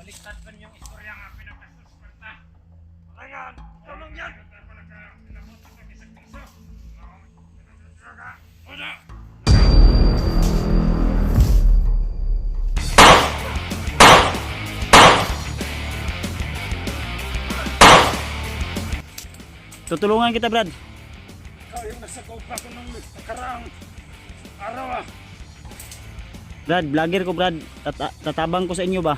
Baliktad man yung istorya nga pinagkasusperte. Ngayon, tulong yan! Tutulungan kita, Brad. Ikaw yung nasagaw pa ko nung nakaraang araw ah. Brad, vlogger ko, Brad. Tatabang ko sa inyo ba?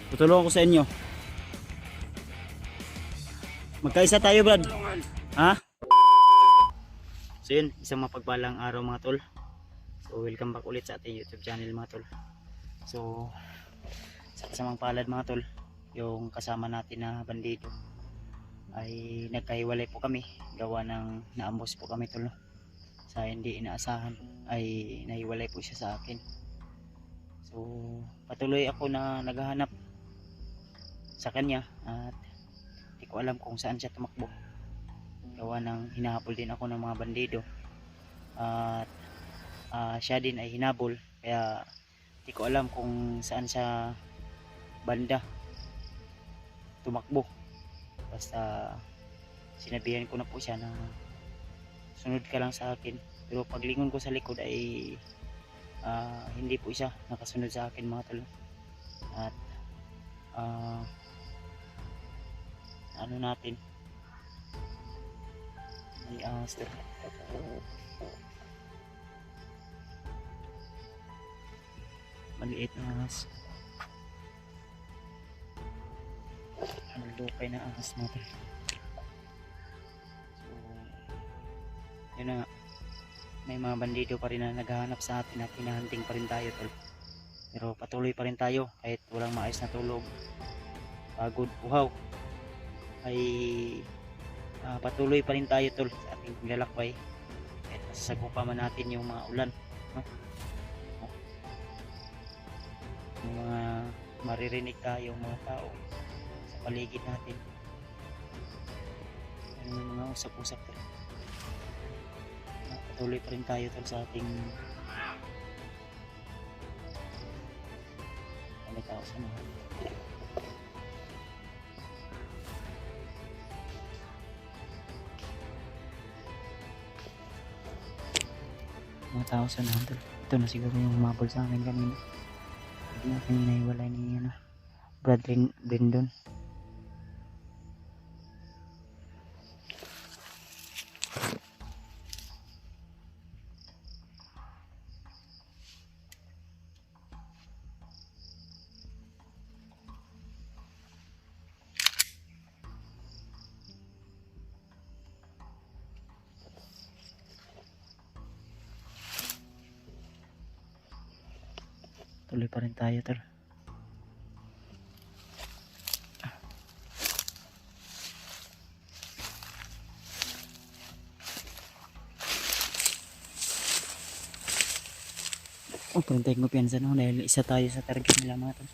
Tutulungan ko sa inyo. Magkaisa tayo, Brad. Tulungan. Ha? So yun, isang mapagpalang araw mga tol. So welcome back ulit sa ating YouTube channel mga tol. So sa kasamang palad mga tol, yung kasama natin na bandido ay nagkahiwalay po kami. Gawa ng naambos po kami tol. Sa hindi inaasahan ay nahiwalay po siya sa akin. So patuloy ako na naghahanap sa kanya at di ko alam kung saan siya tumakbo. Gawa ng hinahabol din ako ng mga bandido at siya din ay hinabol, kaya di ko alam kung saan siya banda tumakbo. Basta sinabihan ko na po siya na sunod ka lang sa akin, pero paglingon ko sa likod ay hindi po siya nakasunod sa akin mga tol. At ano natin may maliit na ahas, malukay na ahas natin. So yun na nga, may mga bandido pa rin na naghahanap sa atin at hinahunting pa rin tayo tol. Pero patuloy pa rin tayo kahit walang maayos na tulog, pagod, uhaw, ay patuloy pa rin tayo tol sa ating paglalakbay kahit masasagupa man natin yung mga ulan, no? Yung mga maririnig tayo mga tao sa paligid natin, yung mga usap-usap tol. Patuloy pa rin tayo tol sa ating tao sa mga tao sa natin. Ito na siguro yung humabol sa akin kanina. Hindi natin hinahiwalay ni Brad Brindon. Tuloy pa rin tayo tol. Pantay ko piyansa no dahil isa tayo sa target nila mga tol.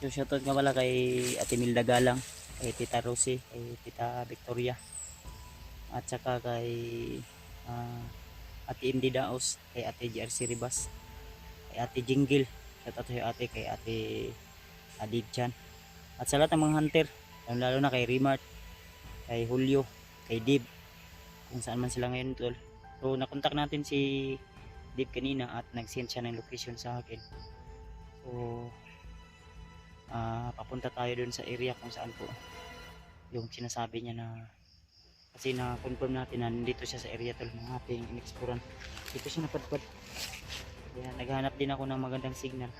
So shoutout nga pala kay Ate Milda Galang, kay Tita Rosie, kay Tita Victoria, at saka kay Ate Indy Daos, kay Ate JRC Ribas, kay Ate Jingle, shoutout kay Ate, kay Ate Adib Chan, at sa lahat ng mga hunter, lalo na kay Remart, kay Julio, kay Dib, kung saan man sila ngayon tol. So nakontak natin si Dib kanina at nag-send siya ng location sa akin. So papunta tayo dun sa area kung saan po yung sinasabi niya, na kasi na-confirm natin na nandito siya sa area tol ng ating in-exploran. Dito siya napadpad, kaya naghanap din ako ng magandang signal.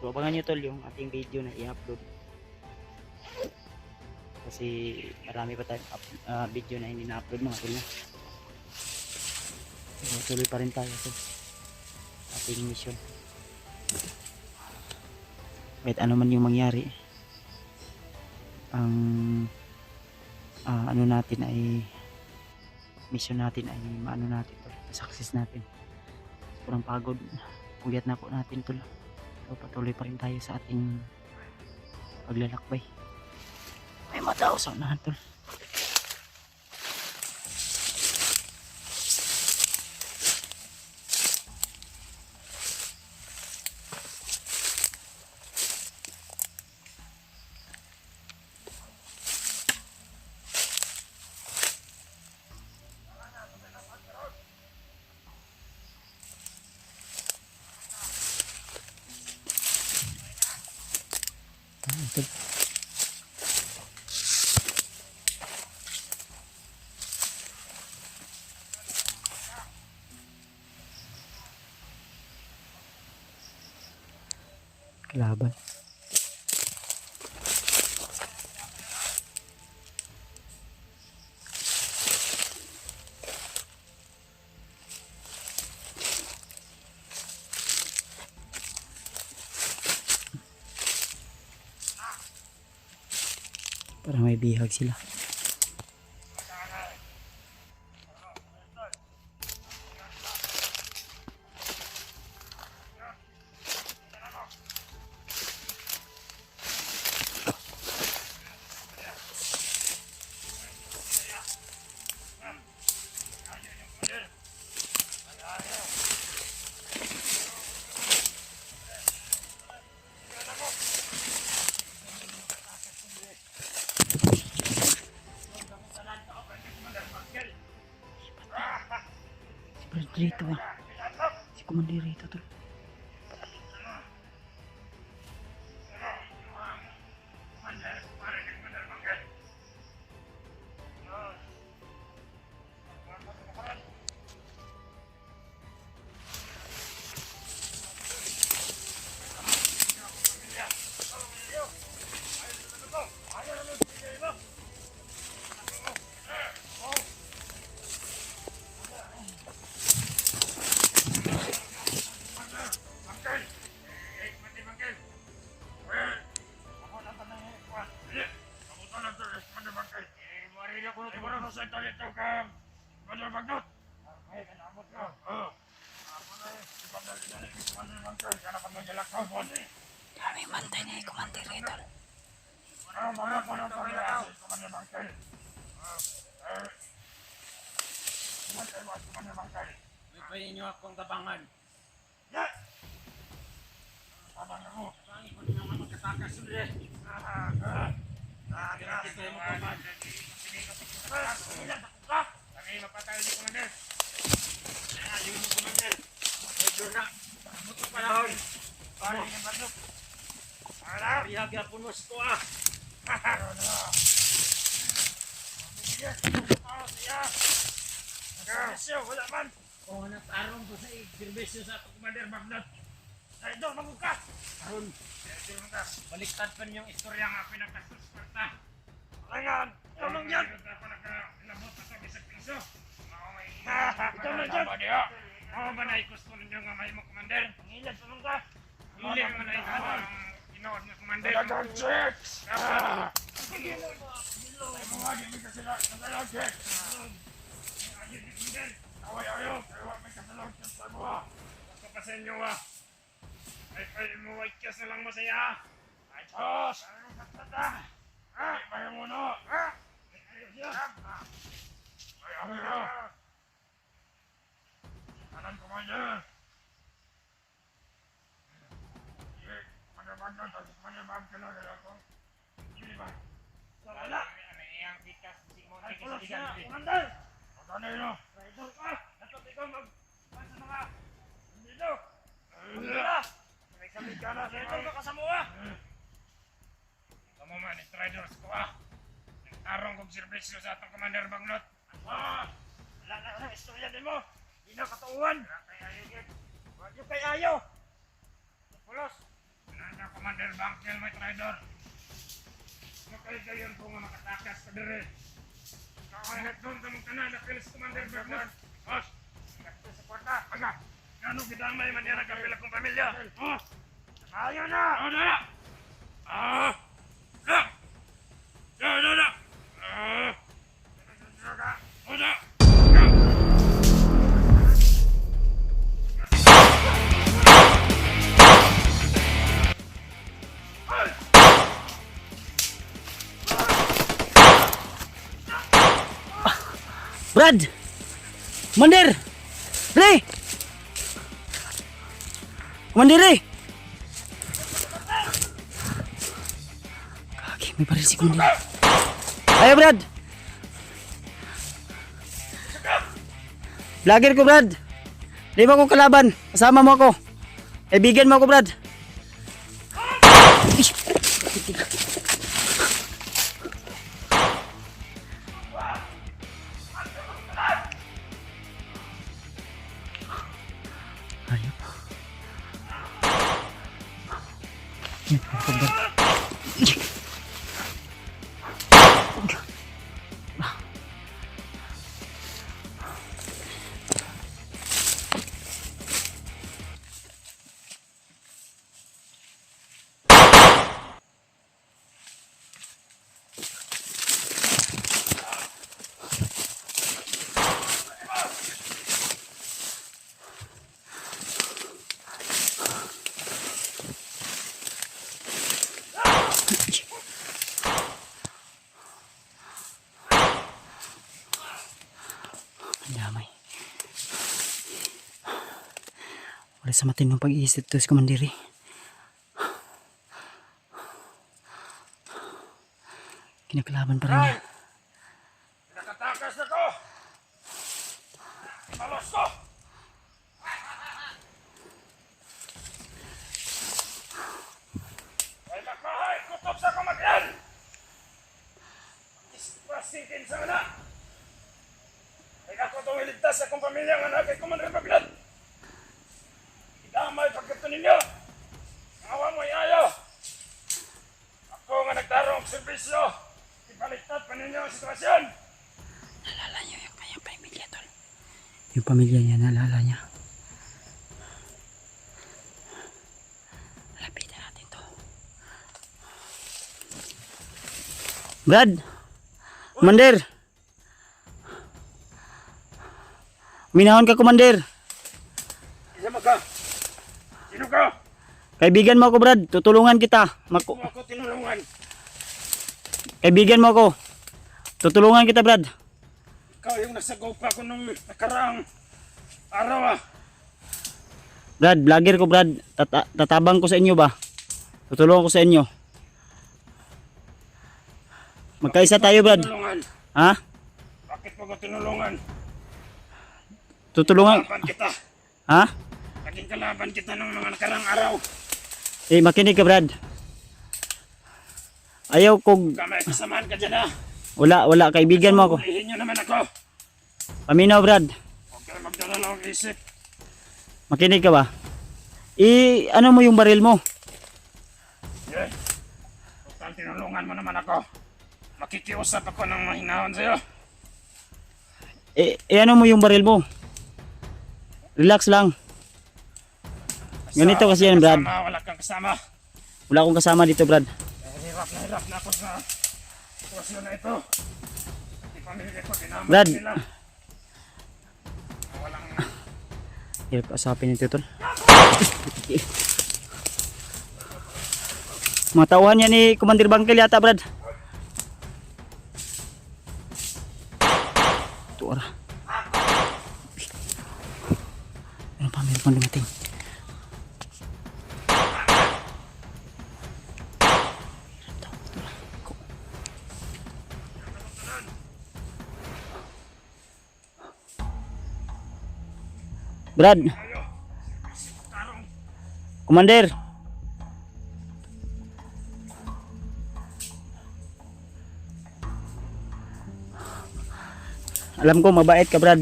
So abangan nyo tol yung ating video na i-upload, kasi marami pa tayong video na hindi na-upload mga tol. So tuloy pa rin tayo sa ating mission. Kahit ano man yung mangyari, ang ano natin ay mission natin ay maano natin tol, success natin. Kurang pagod, puyat na po natin tol. So patuloy pa rin tayo sa ating paglalakbay. May matao sa unahan tol. Laban. Para may bihag sila. Rito eh. Si Commander Rito tol. Kami mantay ni Commander Rito. Ipayin niyo akong tabangan. Tabangan mo. Pangin ko din naman magkatakas ulit. Kinakita mo pa man. Kami mapatay ni Commander. Ayun mo Commander. Medyo na. Muto panahon. Paring ang bandok. Parihaga punos ko ah. Serbisyo, wala man. Kung natarong ko sa serbisyo sa Commander Bagnot. Ay, doon, magbuka. Aron. Baliktad pa niyong istorya nga pinagkasuspirta. Alangan, ikaw lang yan. Pinabot na sa bisag piso. Ikaw lang yan. Ako ba naikos ko ninyo nga may mo, Commander? Ngilad sa mga. Huli nga na ikaw ang inood ng Commander. Talagang chicks! Sige mo. Ay mga gimig ka sila. Talagang chicks! Ayun, Commander. Away-ayaw. Kaya may kasalang chicks sa buha. Basta pa sa inyo ah. Ay mo white cast na lang masaya. Ay Diyos! Ay katata! Ay bayan mo na! Ay ayos yan! Ay ayos yan! Kanan Commander! Sige, manabag na tapos manabag ka na gaya ko. Hindi ba? Wala! Ang bikas si mo. Ay pulos na! Commander! Pagkanay na! Rider ka! Dapat ikaw mag-pan sa mga dito! Wala! Kami ka na sa ito ka sa mua. Kamu man, riders ko ah. Nagtarong kong serbisyo sa atong Commander Bagnot. Wala na ang istorya din mo. Hindi na katauhan. Wala kay ayo. Wala kay ayo. Pulos. Wala na Commander Bangkel, may trader. Makay-gayon ko nga makatakas sa dire. Kawalat doon sa mong tanan, nakilis Commander Bagnot. Os, nagto sa kwarta. Aga, gano'ng gidamay manira kapil akong pamilya. Ayaw na! Ayaw na! Brad! Commander! Ray! Commander Ray! Kaki, may baril si Commander. Ayo Brad! Vlogger ko Brad! Di ba ko kalaban? Kasama mo ako. Kaibigan mo ako Brad. damay. Wala sa matinong pag-iisip to si Commander. Kinakalaban pa rin niya. Nakatakas na ko! Malos ko! Ay nakahay! Kutob sa kamagyan! Ispasitin sa anak! Ay ako itong iligtas sa akong pamilya ng anak kay Commander Bagnot! Idamay pagkato ninyo! Awa mo'y ayaw! Ako nga nagtarong serbisyo! Ibaliktad pa ninyo ang sitwasyon! Nalala niyo yung kanyang pamilya, tol. Yung pamilya niya, nalala niya. Lapitan natin to. Brad! Commander! Minahon ka, Commander! Isama ka! Sino ka? Kaibigan mo ako, Brad. Tutulungan kita. Kung ako tinulungan, Kaibigan mo ako. Tutulungan kita, Brad. ikaw yung nasagaw pa ko nung nakaraang araw ah. Brad, vlogger ko, Brad. Tatabang ko sa inyo ba? Tutulungan ko sa inyo. Magkaisa tayo, Brad. Tinulungan. Ha? Bakit mo ko tinulungan? Tutulungan. Kalaban kita. Ha? Naging kalaban kita nung mga nakaraang araw. Eh, makinig ka, Brad. Ayaw ko. Kamay kasamaan ka dyan ah. Wala. Kaibigan mo ako. Ulihin nyo naman ako. Paminaw, Brad. Huwag kayo magdala ng isip. Makinig ka ba? Ano mo yung baril mo? Yeah. Total tinulungan mo naman ako. Makikiusap ako ng mahinahon sa'yo. Ano mo yung baril mo? Relax lang. Ganito kasi yan, Brad. Wala kang kasama. Wala akong kasama dito, Brad. Hirap na ako sa sitwasyon na ito. Di pamilya ko, dinamay Brad. nila. Walang Hirap asapin ito, tol. Mga tauhan yan ni Commander Bangkel yata, Brad. Ito, ara. Ano pa, meron pang dumating. Brad. Commander. Alam ko mabait ka, Brad.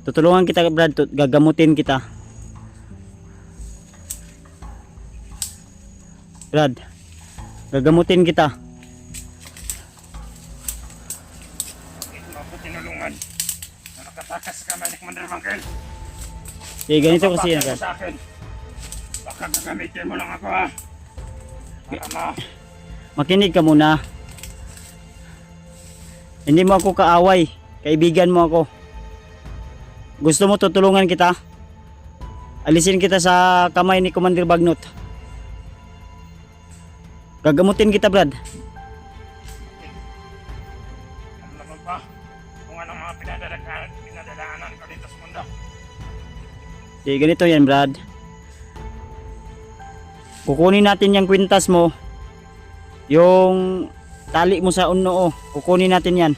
Tutulungan kita, Brad. Gagamutin kita. Brad. Gagamutin kita. ako tinulungan. Na nakatakas sa kamay ni Commander Bangkel. Eh, ganito kasi yan, Papakita Brad. sa akin. Baka gagamitin mo lang ako ha. Para Makinig ka muna. Hindi mo ako kaaway. Kaibigan mo ako. Gusto mo tutulungan kita? Alisin kita sa kamay ni Commander Bagnot. Gagamutin kita, Brad. Alam naman pa kung anong mga pinadadaanan ko dito sa mundo. Eh, ganito yan, Brad. Kukunin natin yung kwintas mo. Yung tali mo sa uno, kukunin natin yan.